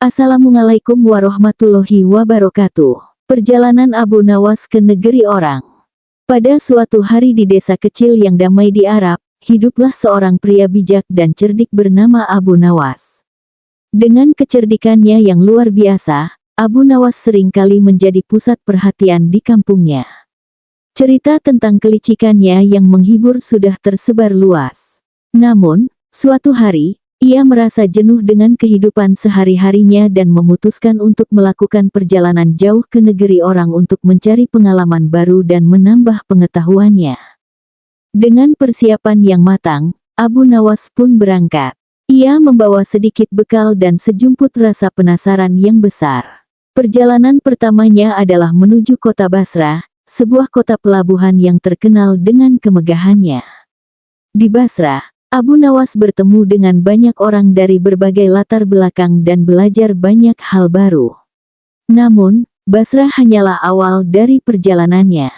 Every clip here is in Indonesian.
Assalamualaikum warahmatullahi wabarakatuh. Perjalanan Abu Nawas ke negeri orang. Pada suatu hari di desa kecil yang damai di Arab, hiduplah seorang pria bijak dan cerdik bernama Abu Nawas. Dengan kecerdikannya yang luar biasa, Abu Nawas seringkali menjadi pusat perhatian di kampungnya. Cerita tentang kelicikannya yang menghibur sudah tersebar luas. Namun, suatu hari, ia merasa jenuh dengan kehidupan sehari-harinya dan memutuskan untuk melakukan perjalanan jauh ke negeri orang untuk mencari pengalaman baru dan menambah pengetahuannya. Dengan persiapan yang matang, Abu Nawas pun berangkat. Ia membawa sedikit bekal dan sejumput rasa penasaran yang besar. Perjalanan pertamanya adalah menuju kota Basra, sebuah kota pelabuhan yang terkenal dengan kemegahannya. Di Basra, Abu Nawas bertemu dengan banyak orang dari berbagai latar belakang dan belajar banyak hal baru. Namun, Basra hanyalah awal dari perjalanannya.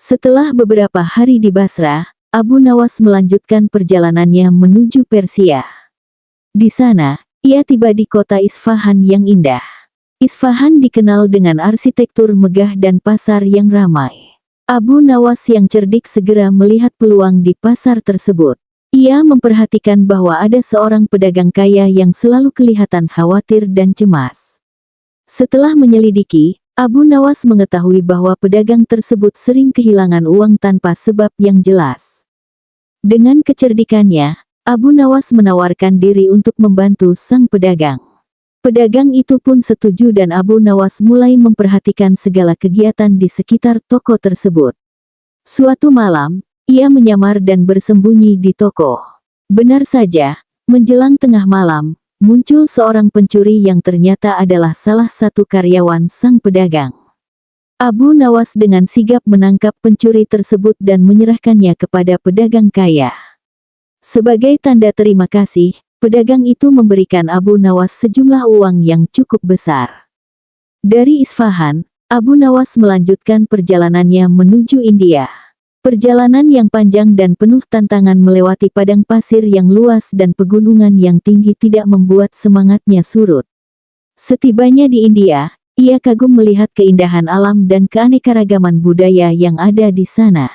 Setelah beberapa hari di Basra, Abu Nawas melanjutkan perjalanannya menuju Persia. Di sana, ia tiba di kota Isfahan yang indah. Isfahan dikenal dengan arsitektur megah dan pasar yang ramai. Abu Nawas yang cerdik segera melihat peluang di pasar tersebut. Ia memperhatikan bahwa ada seorang pedagang kaya yang selalu kelihatan khawatir dan cemas. Setelah menyelidiki, Abu Nawas mengetahui bahwa pedagang tersebut sering kehilangan uang tanpa sebab yang jelas. Dengan kecerdikannya, Abu Nawas menawarkan diri untuk membantu sang pedagang. Pedagang itu pun setuju dan Abu Nawas mulai memperhatikan segala kegiatan di sekitar toko tersebut. Suatu malam, ia menyamar dan bersembunyi di toko. Benar saja, menjelang tengah malam, muncul seorang pencuri yang ternyata adalah salah satu karyawan sang pedagang. Abu Nawas dengan sigap menangkap pencuri tersebut dan menyerahkannya kepada pedagang kaya. Sebagai tanda terima kasih, pedagang itu memberikan Abu Nawas sejumlah uang yang cukup besar. Dari Isfahan, Abu Nawas melanjutkan perjalanannya menuju India. Perjalanan yang panjang dan penuh tantangan melewati padang pasir yang luas dan pegunungan yang tinggi tidak membuat semangatnya surut. Setibanya di India, ia kagum melihat keindahan alam dan keanekaragaman budaya yang ada di sana.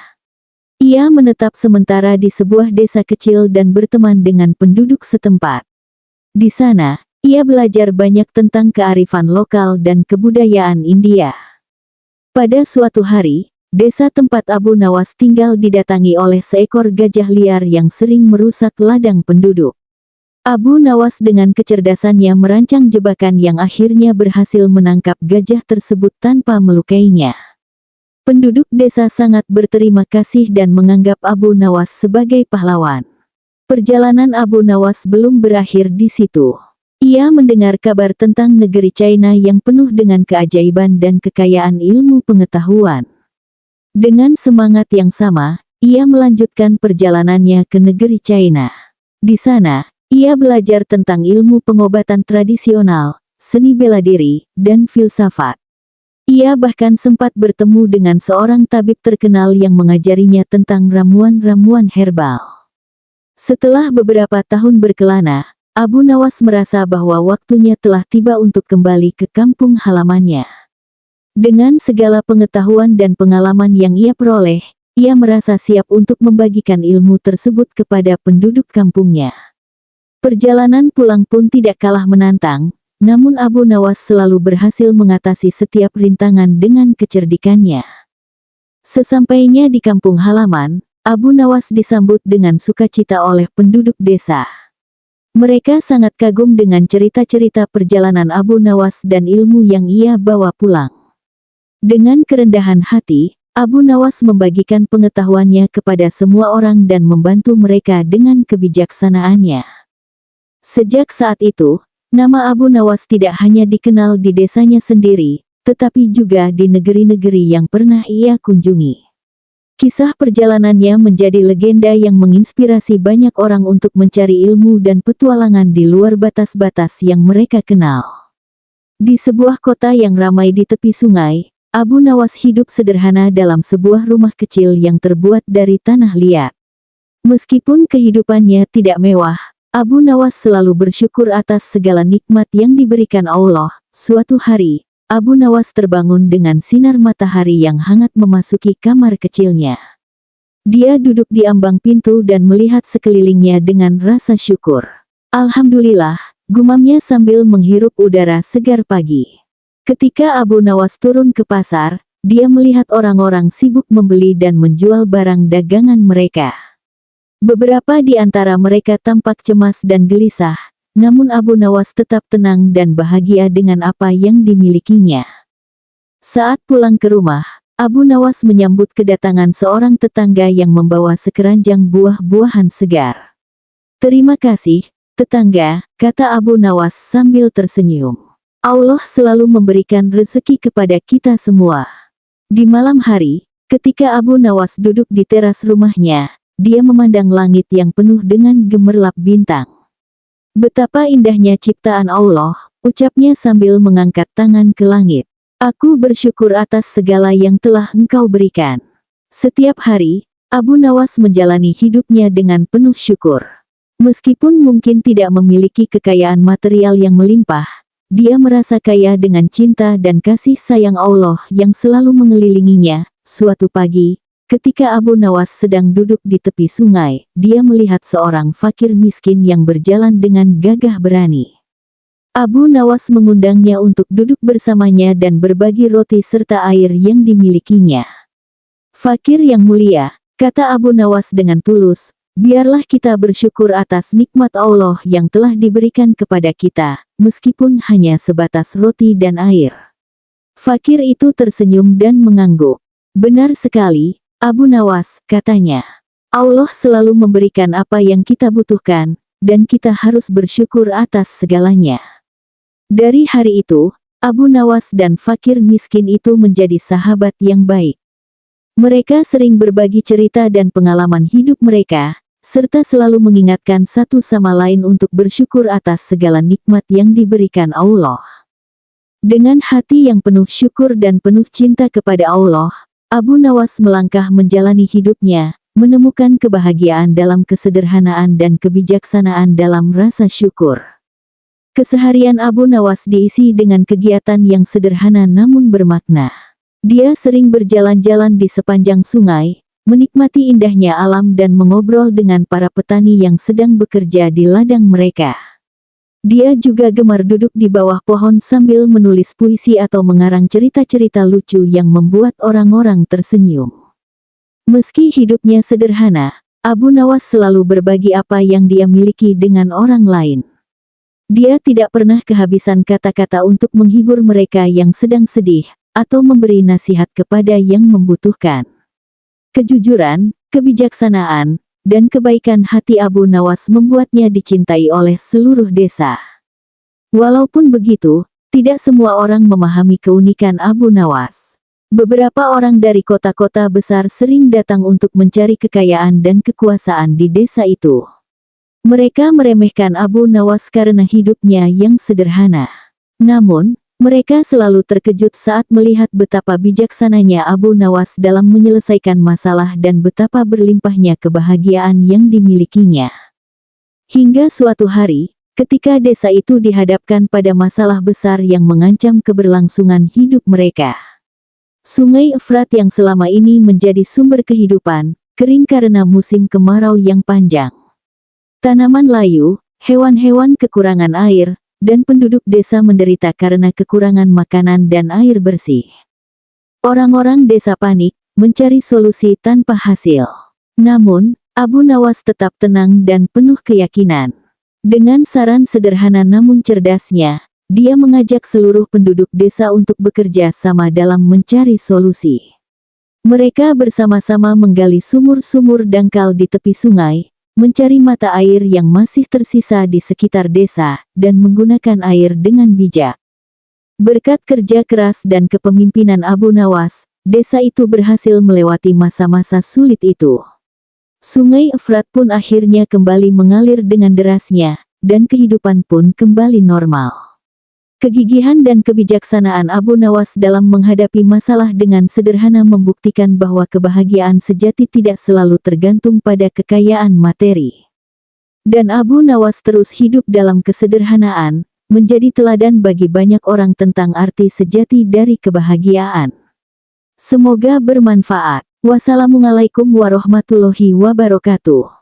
Ia menetap sementara di sebuah desa kecil dan berteman dengan penduduk setempat. Di sana, ia belajar banyak tentang kearifan lokal dan kebudayaan India. Pada suatu hari, desa tempat Abu Nawas tinggal didatangi oleh seekor gajah liar yang sering merusak ladang penduduk. Abu Nawas dengan kecerdasannya merancang jebakan yang akhirnya berhasil menangkap gajah tersebut tanpa melukainya. Penduduk desa sangat berterima kasih dan menganggap Abu Nawas sebagai pahlawan. Perjalanan Abu Nawas belum berakhir di situ. Ia mendengar kabar tentang negeri China yang penuh dengan keajaiban dan kekayaan ilmu pengetahuan. Dengan semangat yang sama, ia melanjutkan perjalanannya ke negeri China. Di sana, ia belajar tentang ilmu pengobatan tradisional, seni bela diri, dan filsafat. Ia bahkan sempat bertemu dengan seorang tabib terkenal yang mengajarinya tentang ramuan-ramuan herbal. Setelah beberapa tahun berkelana, Abu Nawas merasa bahwa waktunya telah tiba untuk kembali ke kampung halamannya. Dengan segala pengetahuan dan pengalaman yang ia peroleh, ia merasa siap untuk membagikan ilmu tersebut kepada penduduk kampungnya. Perjalanan pulang pun tidak kalah menantang, namun Abu Nawas selalu berhasil mengatasi setiap rintangan dengan kecerdikannya. Sesampainya di kampung halaman, Abu Nawas disambut dengan sukacita oleh penduduk desa. Mereka sangat kagum dengan cerita-cerita perjalanan Abu Nawas dan ilmu yang ia bawa pulang. Dengan kerendahan hati, Abu Nawas membagikan pengetahuannya kepada semua orang dan membantu mereka dengan kebijaksanaannya. Sejak saat itu, nama Abu Nawas tidak hanya dikenal di desanya sendiri, tetapi juga di negeri-negeri yang pernah ia kunjungi. Kisah perjalanannya menjadi legenda yang menginspirasi banyak orang untuk mencari ilmu dan petualangan di luar batas-batas yang mereka kenal. Di sebuah kota yang ramai di tepi sungai, Abu Nawas hidup sederhana dalam sebuah rumah kecil yang terbuat dari tanah liat. Meskipun kehidupannya tidak mewah, Abu Nawas selalu bersyukur atas segala nikmat yang diberikan Allah. Suatu hari, Abu Nawas terbangun dengan sinar matahari yang hangat memasuki kamar kecilnya. Dia duduk di ambang pintu dan melihat sekelilingnya dengan rasa syukur. Alhamdulillah, gumamnya sambil menghirup udara segar pagi. Ketika Abu Nawas turun ke pasar, dia melihat orang-orang sibuk membeli dan menjual barang dagangan mereka. Beberapa di antara mereka tampak cemas dan gelisah, namun Abu Nawas tetap tenang dan bahagia dengan apa yang dimilikinya. Saat pulang ke rumah, Abu Nawas menyambut kedatangan seorang tetangga yang membawa sekeranjang buah-buahan segar. "Terima kasih, tetangga," kata Abu Nawas sambil tersenyum. "Allah selalu memberikan rezeki kepada kita semua." Di malam hari, ketika Abu Nawas duduk di teras rumahnya, dia memandang langit yang penuh dengan gemerlap bintang. "Betapa indahnya ciptaan Allah," ucapnya sambil mengangkat tangan ke langit. "Aku bersyukur atas segala yang telah Engkau berikan." Setiap hari, Abu Nawas menjalani hidupnya dengan penuh syukur. Meskipun mungkin tidak memiliki kekayaan material yang melimpah, dia merasa kaya dengan cinta dan kasih sayang Allah yang selalu mengelilinginya. Suatu pagi, ketika Abu Nawas sedang duduk di tepi sungai, dia melihat seorang fakir miskin yang berjalan dengan gagah berani. Abu Nawas mengundangnya untuk duduk bersamanya dan berbagi roti serta air yang dimilikinya. "Fakir yang mulia," kata Abu Nawas dengan tulus, "biarlah kita bersyukur atas nikmat Allah yang telah diberikan kepada kita, meskipun hanya sebatas roti dan air." Fakir itu tersenyum dan mengangguk. "Benar sekali, Abu Nawas," katanya. "Allah selalu memberikan apa yang kita butuhkan, dan kita harus bersyukur atas segalanya." Dari hari itu, Abu Nawas dan fakir miskin itu menjadi sahabat yang baik. Mereka sering berbagi cerita dan pengalaman hidup mereka, serta selalu mengingatkan satu sama lain untuk bersyukur atas segala nikmat yang diberikan Allah. Dengan hati yang penuh syukur dan penuh cinta kepada Allah, Abu Nawas melangkah menjalani hidupnya, menemukan kebahagiaan dalam kesederhanaan dan kebijaksanaan dalam rasa syukur. Keseharian Abu Nawas diisi dengan kegiatan yang sederhana namun bermakna. Dia sering berjalan-jalan di sepanjang sungai, menikmati indahnya alam dan mengobrol dengan para petani yang sedang bekerja di ladang mereka. Dia juga gemar duduk di bawah pohon sambil menulis puisi atau mengarang cerita-cerita lucu yang membuat orang-orang tersenyum. Meski hidupnya sederhana, Abu Nawas selalu berbagi apa yang dia miliki dengan orang lain. Dia tidak pernah kehabisan kata-kata untuk menghibur mereka yang sedang sedih, atau memberi nasihat kepada yang membutuhkan. Kejujuran, kebijaksanaan, dan kebaikan hati Abu Nawas membuatnya dicintai oleh seluruh desa. Walaupun begitu, tidak semua orang memahami keunikan Abu Nawas. Beberapa orang dari kota-kota besar sering datang untuk mencari kekayaan dan kekuasaan di desa itu. Mereka meremehkan Abu Nawas karena hidupnya yang sederhana. Namun, mereka selalu terkejut saat melihat betapa bijaksananya Abu Nawas dalam menyelesaikan masalah dan betapa berlimpahnya kebahagiaan yang dimilikinya. Hingga suatu hari, ketika desa itu dihadapkan pada masalah besar yang mengancam keberlangsungan hidup mereka. Sungai Efrat yang selama ini menjadi sumber kehidupan, kering karena musim kemarau yang panjang. Tanaman layu, hewan-hewan kekurangan air, dan penduduk desa menderita karena kekurangan makanan dan air bersih. Orang-orang desa panik, mencari solusi tanpa hasil. Namun, Abu Nawas tetap tenang dan penuh keyakinan. Dengan saran sederhana namun cerdasnya, dia mengajak seluruh penduduk desa untuk bekerja sama dalam mencari solusi. Mereka bersama-sama menggali sumur-sumur dangkal di tepi sungai, mencari mata air yang masih tersisa di sekitar desa, dan menggunakan air dengan bijak. Berkat kerja keras dan kepemimpinan Abu Nawas, desa itu berhasil melewati masa-masa sulit itu. Sungai Efrat pun akhirnya kembali mengalir dengan derasnya, dan kehidupan pun kembali normal. Kegigihan dan kebijaksanaan Abu Nawas dalam menghadapi masalah dengan sederhana membuktikan bahwa kebahagiaan sejati tidak selalu tergantung pada kekayaan materi. Dan Abu Nawas terus hidup dalam kesederhanaan, menjadi teladan bagi banyak orang tentang arti sejati dari kebahagiaan. Semoga bermanfaat. Wassalamualaikum warahmatullahi wabarakatuh.